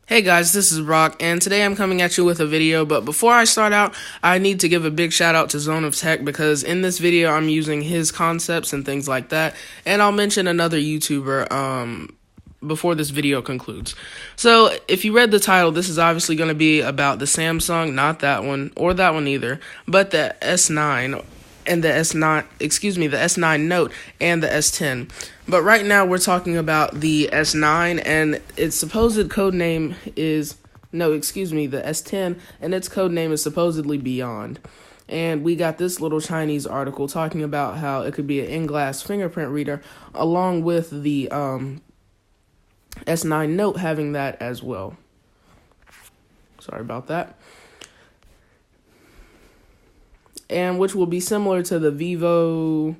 Hey guys, this is Brock, and today I'm coming at you with a video, but before I start out, I need to give a big shout out to Zone of Tech, because in this video I'm using his concepts and things like that, and I'll mention another YouTuber, before this video concludes. So, if you read the title, this is obviously going to be about the Samsung, not that one, or that one either, but the S9, and the the S9 Note and the S10. But right now we're talking about the S9, and its supposed code name is, the S10, and its code name is supposedly Beyond. And we got this little Chinese article talking about how it could be an in-glass fingerprint reader, along with the S9 Note having that as well. Sorry about that. And which will be similar to the Vivo,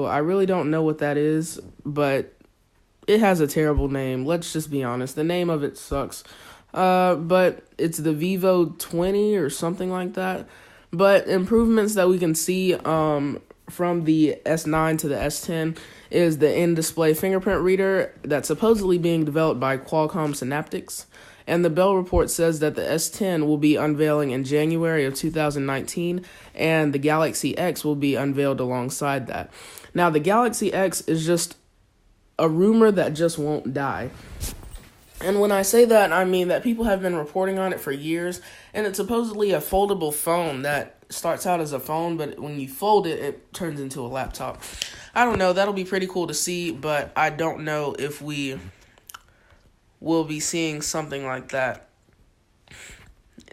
I really don't know what that is, but it has a terrible name. Let's just be honest. The name of it sucks. But it's the Vivo 20 or something like that. But improvements that we can see from the S9 to the S10 is the in-display fingerprint reader that's supposedly being developed by Qualcomm Synaptics. And the Bell report says that the S10 will be unveiling in January of 2019, and the Galaxy X will be unveiled alongside that. Now, the Galaxy X is just a rumor that just won't die. And when I say that, I mean that people have been reporting on it for years, and it's supposedly a foldable phone that starts out as a phone, but when you fold it, it turns into a laptop. I don't know, that'll be pretty cool to see, but I don't know if we will be seeing something like that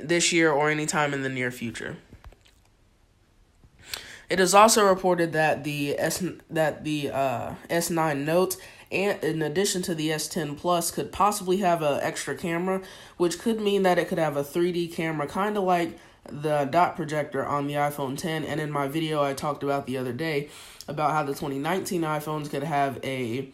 this year or anytime in the near future. It is also reported that the S9 Note, and in addition to the S10 Plus, could possibly have an extra camera, which could mean that it could have a 3D camera, kind of like the dot projector on the iPhone 10. And in my video I talked about the other day about how the 2019 iPhones could have a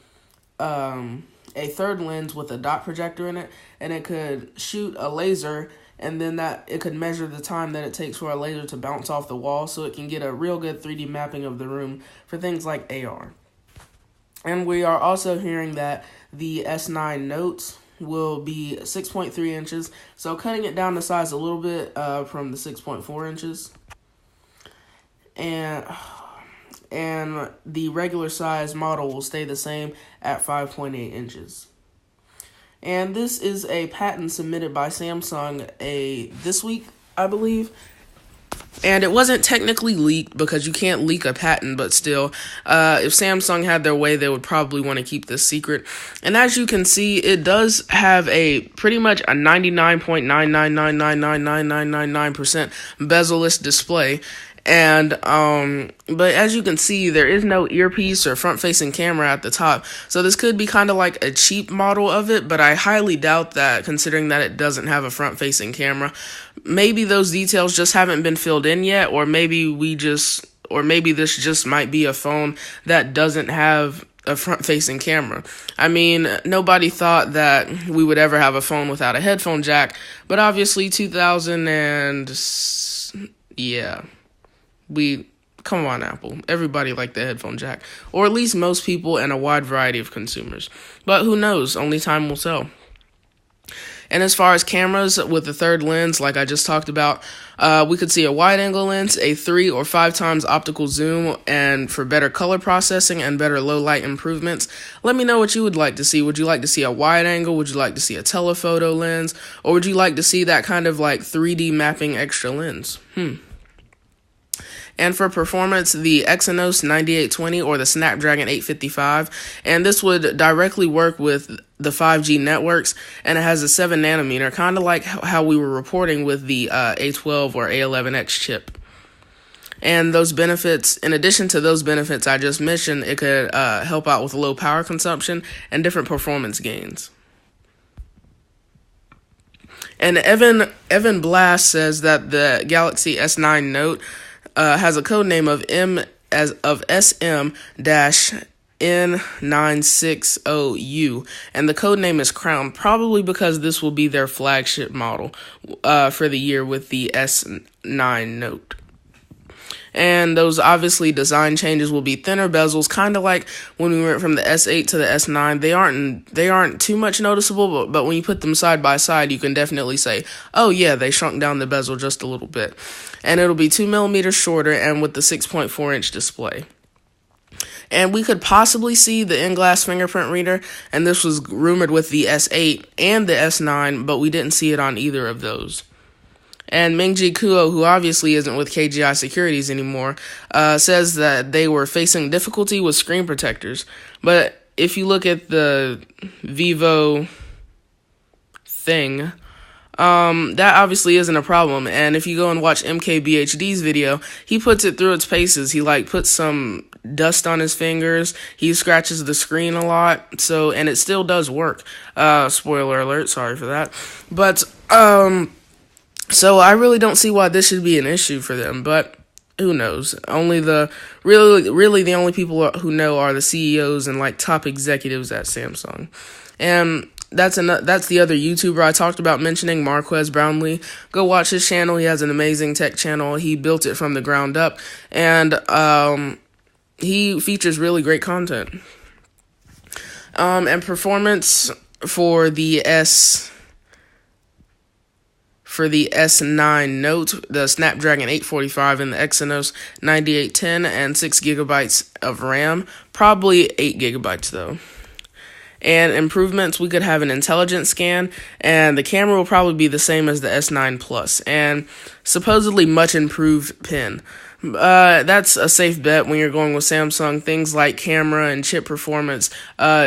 third lens with a dot projector in it, and it could shoot a laser, and then that it could measure the time that it takes for a laser to bounce off the wall, so it can get a real good 3D mapping of the room for things like AR. And we are also hearing that the S9 Notes will be 6.3 inches, so cutting it down to size a little bit from the 6.4 inches. And the regular size model will stay the same at 5.8 inches. And this is a patent submitted by Samsung this week, I believe. And it wasn't technically leaked because you can't leak a patent, but still, if Samsung had their way, they would probably want to keep this secret. And as you can see, it does have a pretty much a 99.999999999% bezel-less display. And but as you can see, there is no earpiece or front-facing camera at the top, so this could be kind of like a cheap model of it, but I highly doubt that, considering that it doesn't have a front-facing camera. Maybe those details just haven't been filled in yet, or maybe this just might be a phone that doesn't have a front-facing camera. I mean, nobody thought that we would ever have a phone without a headphone jack, but obviously 2000 and come on, Apple. Everybody liked the headphone jack, or at least most people and a wide variety of consumers. But who knows? Only time will tell. And as far as cameras with the third lens, like I just talked about, we could see a wide-angle lens, a 3 or 5 times optical zoom, and for better color processing and better low-light improvements. Let me know what you would like to see. Would you like to see a wide-angle? Would you like to see a telephoto lens? Or would you like to see that kind of like 3D mapping extra lens? And for performance, the Exynos 9820 or the Snapdragon 855, and this would directly work with the 5G networks, and it has a 7 nanometer, kind of like how we were reporting with the A12 or A11X chip. And those benefits, in addition to those benefits I just mentioned, it could help out with low power consumption and different performance gains. And Evan Blast says that the Galaxy S9 Note has a code name of SM-N960U, and the code name is Crown, probably because this will be their flagship model for the year with the S9 Note. And those obviously design changes will be thinner bezels, kind of like when we went from the S8 to the S9. They aren't too much noticeable, but when you put them side by side, you can definitely say, oh yeah, they shrunk down the bezel just a little bit. And it'll be 2 millimeters shorter and with the 6.4-inch display. And we could possibly see the in-glass fingerprint reader, and this was rumored with the S8 and the S9, but we didn't see it on either of those. And Mingji Kuo, who obviously isn't with KGI Securities anymore, says that they were facing difficulty with screen protectors. But if you look at the Vivo thing, that obviously isn't a problem. And if you go and watch MKBHD's video, he puts it through its paces. He puts some dust on his fingers. He scratches the screen a lot. And it still does work. Spoiler alert, sorry for that. But, so I really don't see why this should be an issue for them, but who knows? Only really the only people who know are the CEOs and top executives at Samsung. And that's the other YouTuber I talked about mentioning, Marquez Brownlee. Go watch his channel. He has an amazing tech channel. He built it from the ground up, and he features really great content. And performance for the S9 Note, the Snapdragon 845 and the Exynos 9810 and 6 gigabytes of RAM, probably 8 gigabytes though. And improvements, we could have an intelligent scan, and the camera will probably be the same as the S9 Plus, and supposedly much improved pen. That's a safe bet when you're going with Samsung. Things like camera and chip performance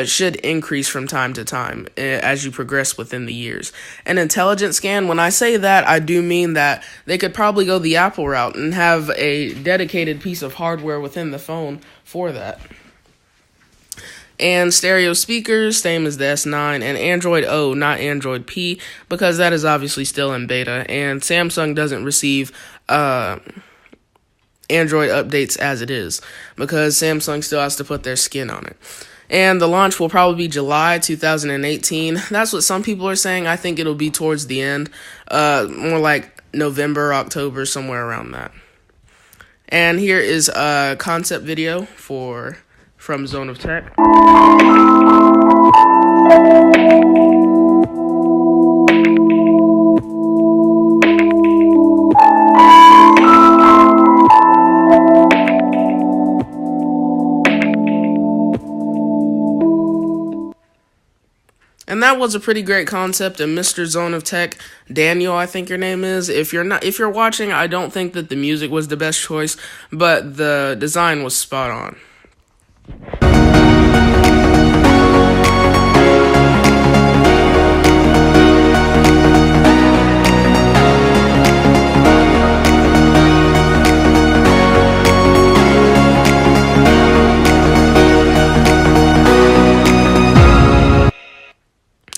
should increase from time to time as you progress within the years. An intelligent scan, when I say that, I do mean that they could probably go the Apple route and have a dedicated piece of hardware within the phone for that. And stereo speakers, same as the S9, and Android O, not Android P, because that is obviously still in beta, and Samsung doesn't receive Android updates as it is, because Samsung still has to put their skin on it. And the launch will probably be July 2018. That's what some people are saying. I think it'll be towards the end, more like November, October, somewhere around that. And here is a concept video from Zone of Tech. And that was a pretty great concept, and Mr. Zone of Tech, Daniel, I think your name is. If you're watching, I don't think that the music was the best choice, but the design was spot on.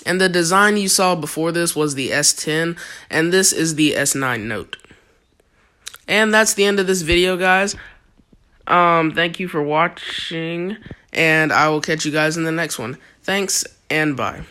And the design you saw before this was the S10, and this is the S9 Note. And that's the end of this video, guys. Thank you for watching, and I will catch you guys in the next one. Thanks, and bye.